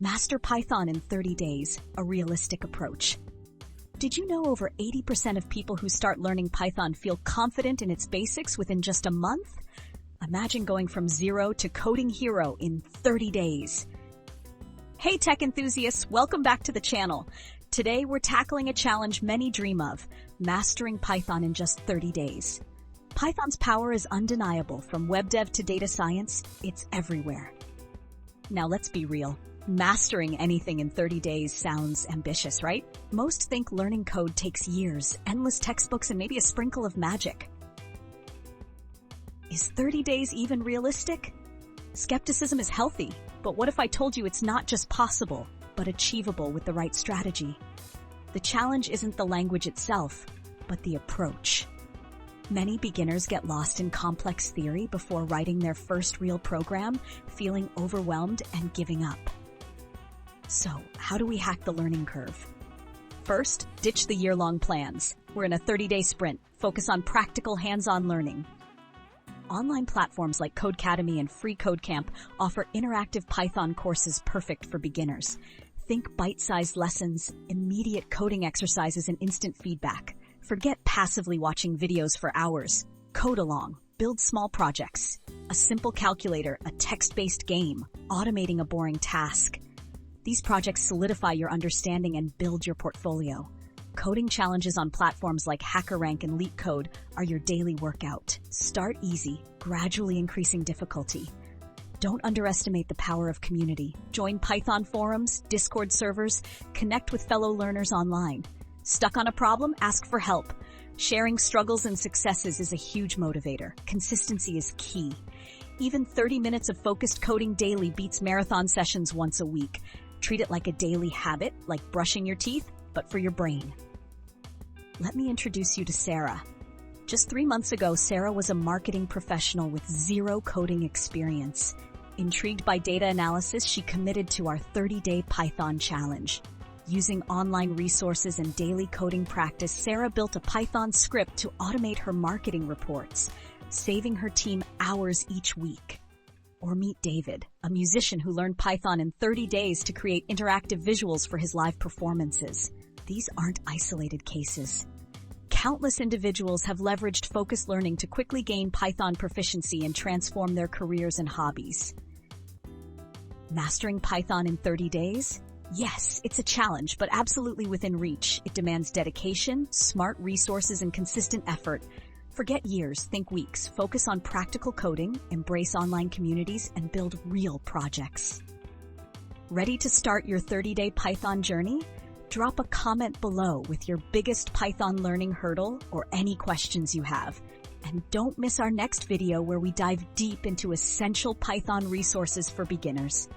Master Python in 30 days, a realistic approach. Did you know over 80% of people who start learning Python feel confident in its basics within just a month? Imagine going from zero to coding hero in 30 days. Hey tech enthusiasts, welcome back to the channel. Today we're tackling a challenge many dream of, mastering Python in just 30 days. Python's power is undeniable. From web dev to data science, it's everywhere. Now let's be real. Mastering anything in 30 days sounds ambitious, right? Most think learning code takes years, endless textbooks, and maybe a sprinkle of magic. Is 30 days even realistic? Skepticism is healthy, but what if I told you it's not just possible, but achievable with the right strategy? The challenge isn't the language itself, but the approach. Many beginners get lost in complex theory before writing their first real program, feeling overwhelmed and giving up. So, how do we hack the learning curve? First, ditch the year-long plans. We're in a 30-day sprint. Focus on practical hands-on learning. Online platforms like Codecademy and Free Codecamp offer interactive Python courses perfect for beginners. Think bite-sized lessons, immediate coding exercises, and instant feedback. Forget passively watching videos for hours. Code along. Build small projects. A simple calculator, a text-based game, automating a boring task. These projects solidify your understanding and build your portfolio. Coding challenges on platforms like HackerRank and LeetCode are your daily workout. Start easy, gradually increasing difficulty. Don't underestimate the power of community. Join Python forums, Discord servers, connect with fellow learners online. Stuck on a problem? Ask for help. Sharing struggles and successes is a huge motivator. Consistency is key. Even 30 minutes of focused coding daily beats marathon sessions once a week. Treat it like a daily habit, like brushing your teeth, but for your brain. Let me introduce you to Sarah. Just 3 months ago, Sarah was a marketing professional with zero coding experience. Intrigued by data analysis, she committed to our 30-day Python challenge. Using online resources and daily coding practice, Sarah built a Python script to automate her marketing reports, saving her team hours each week. Or meet David, a musician who learned Python in 30 days to create interactive visuals for his live performances. These aren't isolated cases. Countless individuals have leveraged focused learning to quickly gain Python proficiency and transform their careers and hobbies. Mastering Python in 30 days? Yes, it's a challenge, but absolutely within reach. It demands dedication, smart resources, and consistent effort. Forget years, think weeks. Focus on practical coding, embrace online communities, and build real projects. Ready to start your 30-day Python journey? Drop a comment below with your biggest Python learning hurdle or any questions you have. And don't miss our next video where we dive deep into essential Python resources for beginners.